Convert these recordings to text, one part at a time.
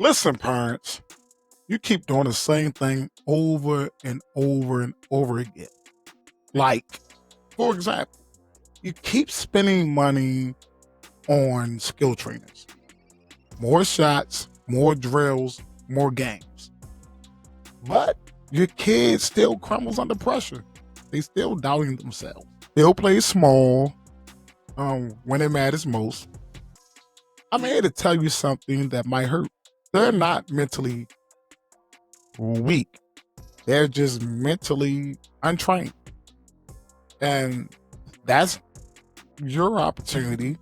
Listen, parents, you keep doing the same thing over and over and over again. Like, for example, you keep spending money on skill trainers, more shots, more drills, more games. But your kid still crumbles under pressure. They still doubting themselves. They'll play small when it matters most. I'm here to tell you something that might hurt. They're not mentally weak. They're just mentally untrained. And that's your opportunity,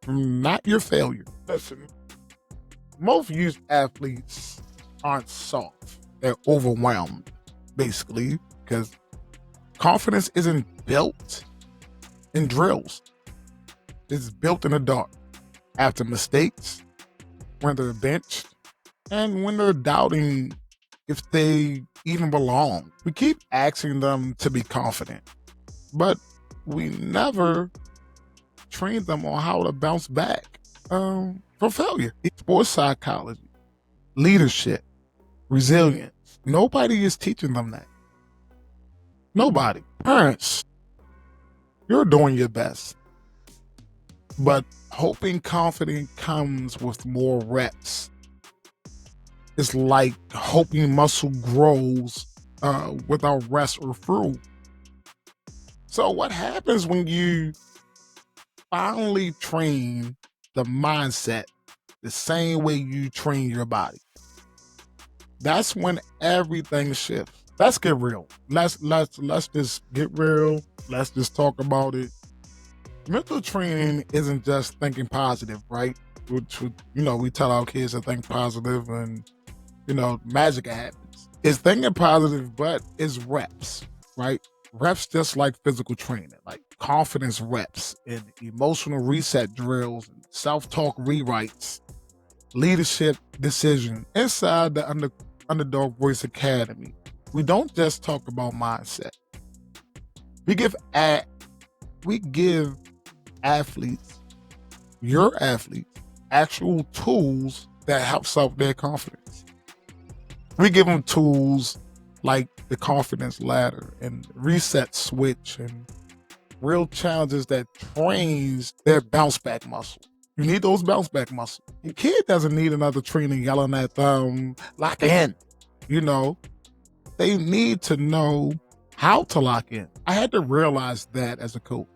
not your failure. Listen, most youth athletes aren't soft. They're overwhelmed, basically, because confidence isn't built in drills. It's built in the dark, after mistakes, when they're benched, and when they're doubting if they even belong. We keep asking them to be confident, but we never train them on how to bounce back from failure. Sports psychology, leadership, resilience. Nobody is teaching them that. Nobody. Parents, you're doing your best, but hoping confidence comes with more reps. It's like hoping muscle grows without rest or fuel. So what happens when you finally train the mindset the same way you train your body? That's when everything shifts. Let's get real. Let's just get real. Let's just talk about it. Mental training isn't just thinking positive, right? Which, we tell our kids to think positive and, magic happens. It's thinking positive, but it's reps, right? Reps just like physical training, like confidence reps and emotional reset drills, and self-talk rewrites, leadership decision inside the Underdog Voice Academy. We don't just talk about mindset. We give athletes, your athletes, actual tools that help solve their confidence. We give them tools like the confidence ladder and reset switch and real challenges that trains their bounce back muscle. You need those bounce back muscles. Your kid doesn't need another trainer yelling at them, lock in. They need to know how to lock in. I had to realize that as a coach.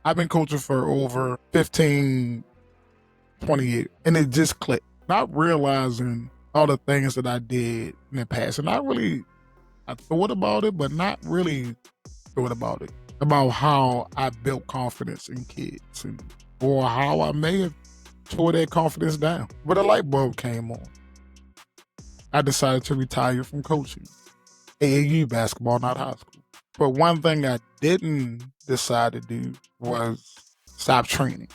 I've been coaching for over 15, 20 years, and it just clicked. Not realizing all the things that I did in the past. And I thought about it, but not really thought about it. About how I built confidence in kids or how I may have tore their confidence down. But a light bulb came on. I decided to retire from coaching. AAU basketball, not high school. But one thing I didn't decide to do was stop training.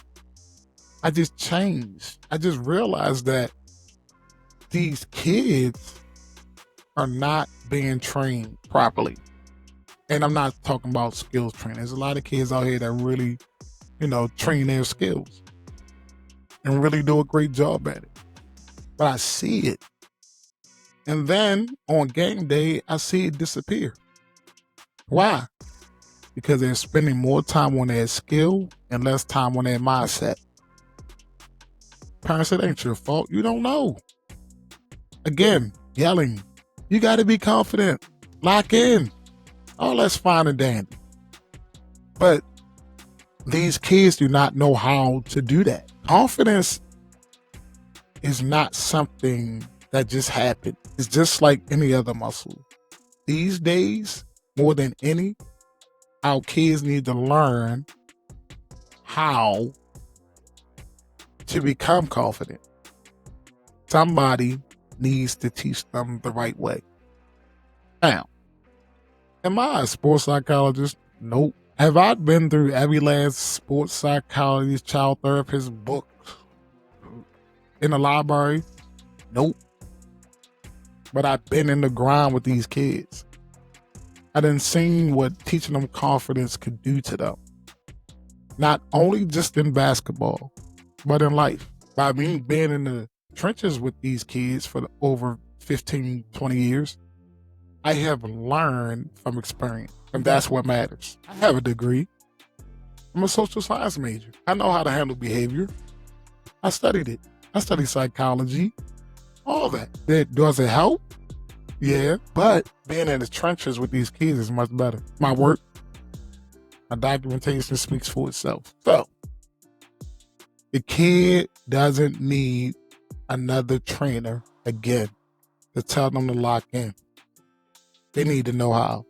I just changed. I just realized that these kids are not being trained properly. And I'm not talking about skills training. There's a lot of kids out here that really, train their skills and really do a great job at it. But I see it. And then on game day, I see it disappear. Why? Because they're spending more time on their skill and less time on their mindset. Parents, it ain't your fault. You don't know. Again, yelling. You got to be confident. Lock in. Oh, that's fine and dandy. But these kids do not know how to do that. Confidence is not something that just happened. It's just like any other muscle. These days, more than any, our kids need to learn how to become confident. Somebody needs to teach them the right way. Now, am I a sports psychologist? Nope. Have I been through every last sports psychologist, child therapist book in the library? Nope. But I've been in the grind with these kids. I done seen what teaching them confidence could do to them. Not only just in basketball, but in life. By me being in the trenches with these kids for over 15, 20 years, I have learned from experience, and that's what matters. I have a degree. I'm a social science major. I know how to handle behavior. I studied it. I studied psychology, all that. Does it help? Yeah, but being in the trenches with these kids is much better. My work, my documentation speaks for itself. So, the kid doesn't need another trainer again to tell them to lock in. They need to know how.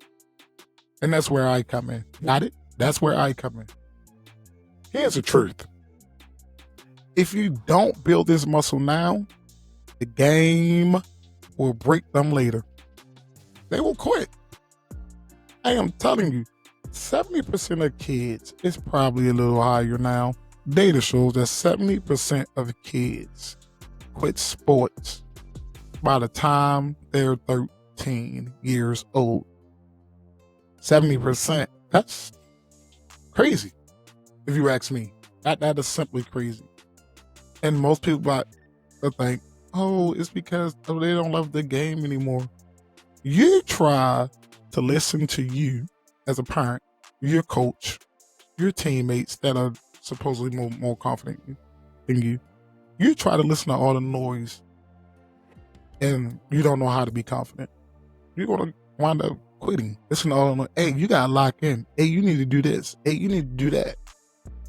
And that's where I come in. Got it? That's where I come in. Here's the truth. If you don't build this muscle now, the game will break them later. They will quit. I am telling you, 70% of kids, it's probably a little higher now. Data shows that 70% of kids quit sports by the time they're 13 years old. 70%. That's crazy, if you ask me. That is simply crazy. And most people will think, oh, it's because they don't love the game anymore. You try to listen to you as a parent, your coach, your teammates that are supposedly more confident than you. You try to listen to all the noise and you don't know how to be confident. You're going to wind up quitting. Listen to all the noise. Hey, you got to lock in. Hey, you need to do this. Hey, you need to do that.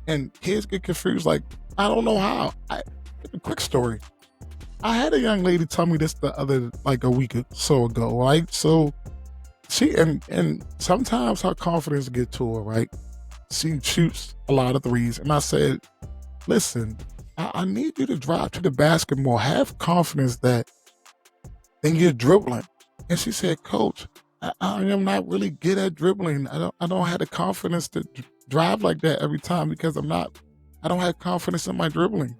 And kids get confused like, I don't know how. A quick story. I had a young lady tell me this a week or so ago, right? So she, and sometimes her confidence get to her, right? She shoots a lot of threes. And I said, listen, I need you to drive to the basket more. Have confidence that then you're dribbling. And she said, Coach, I am not really good at dribbling. I don't have the confidence to drive like that every time because I don't have confidence in my dribbling.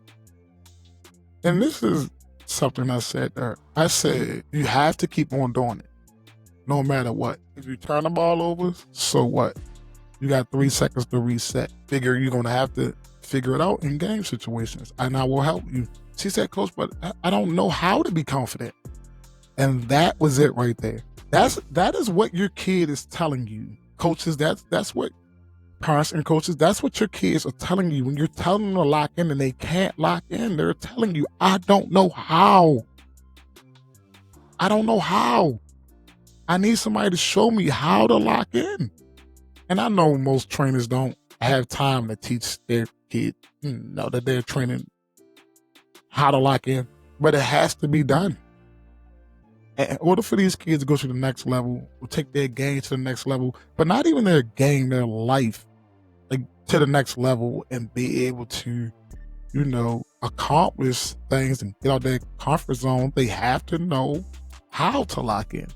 And this is something I said there. I said, you have to keep on doing it, no matter what. If you turn the ball over, so what? You got 3 seconds to reset. Figure you're going to have to figure it out in game situations, and I will help you. She said, Coach, but I don't know how to be confident. And that was it right there. That is what your kid is telling you. Coaches, that's what parents and coaches, that's what your kids are telling you. When you're telling them to lock in and they can't lock in, they're telling you, I don't know how. I don't know how. I need somebody to show me how to lock in. And I know most trainers don't have time to teach their kid, that they're training how to lock in, but it has to be done. In order for these kids to go to the next level, or take their game to the next level, but not even their game, their life, like to the next level and be able to, accomplish things and get out their comfort zone, they have to know how to lock in.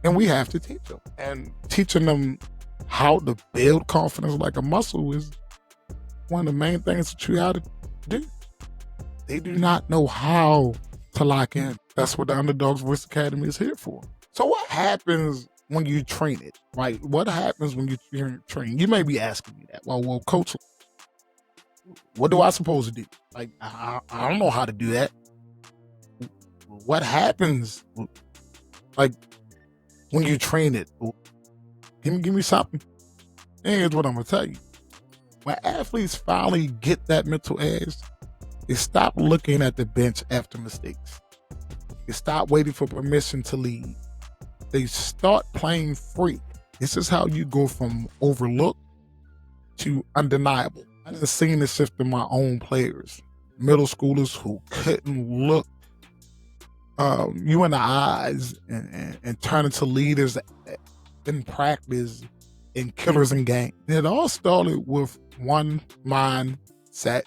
And we have to teach them. And teaching them how to build confidence like a muscle is one of the main things that you have to do. They do not know how to lock in. That's what the Underdog's Voice Academy is here for. So what happens when you train it, right? What happens when you train? You may be asking me that. Well, Coach, what do I supposed to do? Like, I don't know how to do that. What happens, like, when you train it? Give me something. And here's what I'm going to tell you. When athletes finally get that mental edge, they stop looking at the bench after mistakes. They stop waiting for permission to lead. They start playing free. This is how you go from overlooked to undeniable. I've seen this shift in my own players. Middle schoolers who couldn't look you in the eyes and turn into leaders in practice and killers in game. It all started with one mindset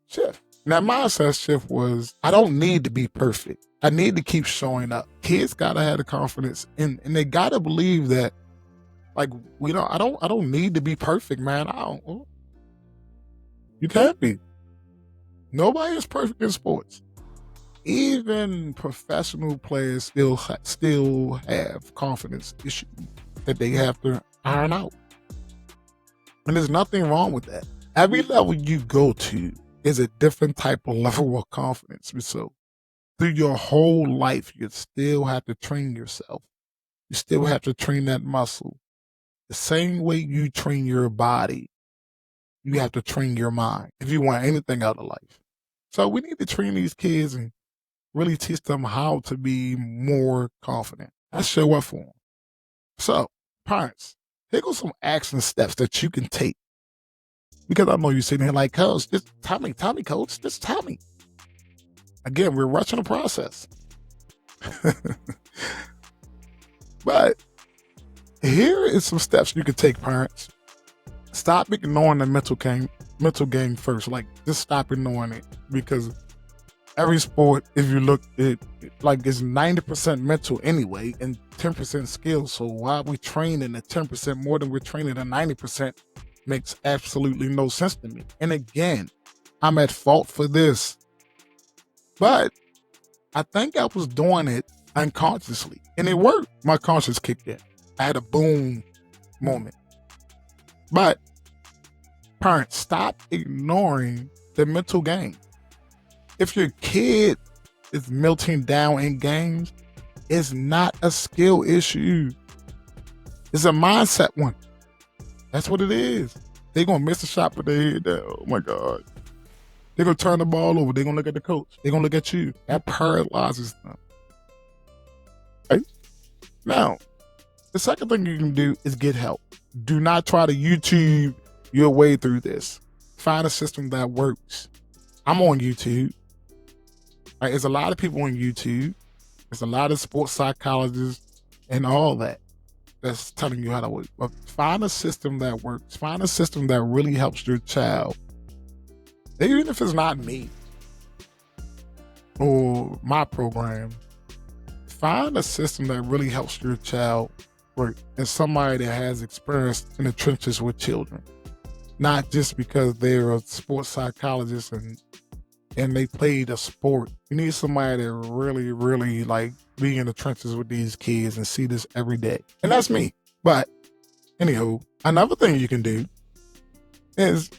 shift. And that mindset shift was, I don't need to be perfect. I need to keep showing up. Kids gotta have the confidence and they gotta believe that, like, I don't need to be perfect, man. You can't be. Nobody is perfect in sports. Even professional players still have confidence issues that they have to iron out. And there's nothing wrong with that. Every level you go to, is a different type of level of confidence. So through your whole life, you still have to train yourself. You still have to train that muscle. The same way you train your body, you have to train your mind if you want anything out of life. So we need to train these kids and really teach them how to be more confident. Let's show up for them. So, parents, here goes some action steps that you can take. Because I know you're sitting here like, coach, just tell me, coach, just tell me. Again, we're rushing the process. But here is some steps you can take, parents. Stop ignoring the mental game first. Like, just stop ignoring it, because every sport, if you look, it like it's 90% mental anyway and 10% skill. So why are we training at 10% more than we're training at 90%? Makes absolutely no sense to me. And again, I'm at fault for this, but I think I was doing it unconsciously, and it worked. My conscience kicked in. I had a boom moment. But parents, stop ignoring the mental game. If your kid is melting down in games, it's not a skill issue. It's a mindset one. That's what it is. They're going to miss a shot for their head down. Oh my God. They're going to turn the ball over. They're going to look at the coach. They're going to look at you. That paralyzes them. Right? Now, the second thing you can do is get help. Do not try to YouTube your way through this. Find a system that works. I'm on YouTube. Right? There's a lot of people on YouTube. There's a lot of sports psychologists and all that that's telling you how to work. But find a system that works. Find a system that really helps your child. Even if it's not me or my program, find a system that really helps your child work, and somebody that has experience in the trenches with children. Not just because they're a sports psychologist and they played a sport. You need somebody that really like be in the trenches with these kids and see this every day. And that's me. But anywho, another thing you can do is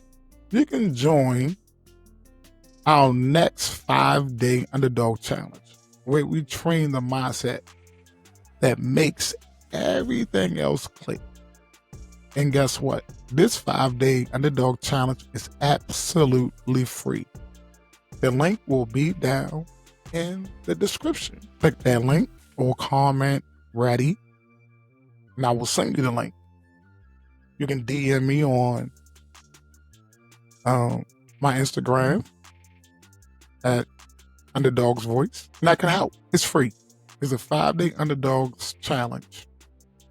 you can join our next 5-day underdog challenge, where we train the mindset that makes everything else click. And guess what? This 5-day underdog challenge is absolutely free. The link will be down in the description. Click that link or comment ready, and I will send you the link. You can DM me on my Instagram at Underdog's Voice, and I can help. It's free. It's a 5-day underdogs challenge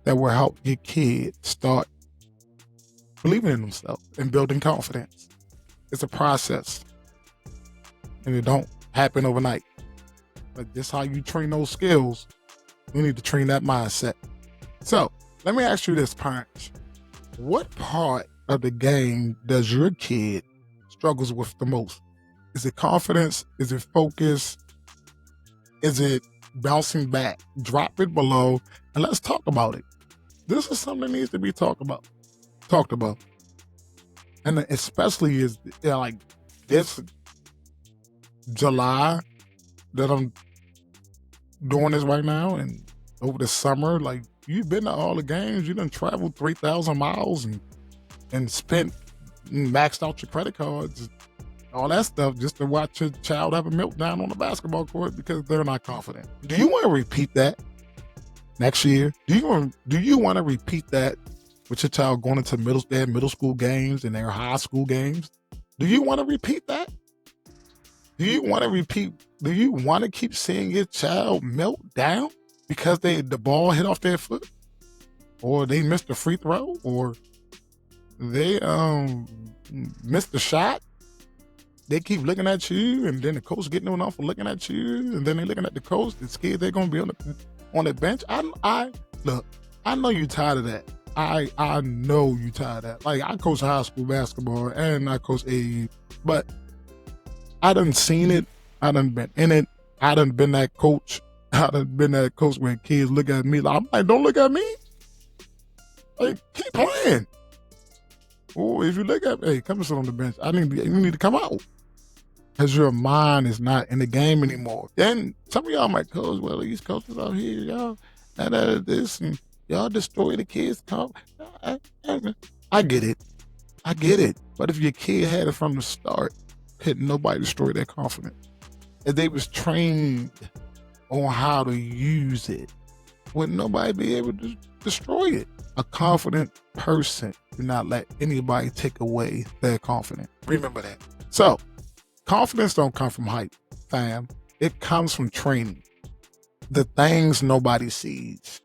that will help your kid start believing in themselves and building confidence. It's a process, and it don't happen overnight. But this how you train those skills. You need to train that mindset. So let me ask you this, parents. What part of the game does your kid struggles with the most? Is it confidence? Is it focus? Is it bouncing back? Drop it below and let's talk about it. This is something that needs to be talked about. And especially is like this July that I'm doing this right now, and over the summer, like you've been to all the games, you done traveled 3,000 miles and spent maxed out your credit cards, all that stuff just to watch your child have a meltdown on the basketball court because they're not confident. Do you want to repeat that next year? Do you want to repeat that with your child going into middle school games and their high school games? Do you want to repeat that? Do you want to keep seeing your child melt down because the ball hit off their foot, or they missed a free throw, or they missed the shot? They keep looking at you, and then the coach getting them off for looking at you, and then they looking at the coach. They're scared they're gonna be on the bench. Look, I know you tired of that. I know you tired of that. Like, I coach high school basketball and I coach AAU, but I done seen it. I done been in it. I done been that coach. I done been that coach when kids look at me. I'm like, don't look at me. Like, keep playing. Or if you look at me, hey, come and sit on the bench. You need to come out. because your mind is not in the game anymore. Then some of y'all might coach, well, these coaches out here, y'all, this, and y'all destroy the kids. I get it. I get it. But if your kid had it from the start, couldn't nobody destroy their confidence. If they was trained on how to use it, wouldn't nobody be able to destroy it. A confident person do not let anybody take away their confidence. Remember that. So, confidence don't come from hype, fam. It comes from training. The things nobody sees.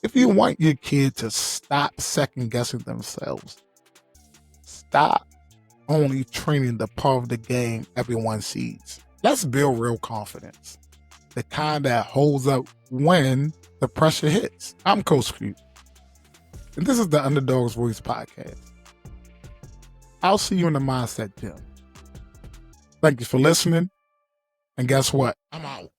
If you want your kid to stop second guessing themselves, stop only training the part of the game everyone sees. Let's build real confidence. The kind that holds up when the pressure hits. I'm Coach Q, and this is the Underdog's Voice podcast. I'll see you in the Mindset Gym. Thank you for listening, and guess what? I'm out.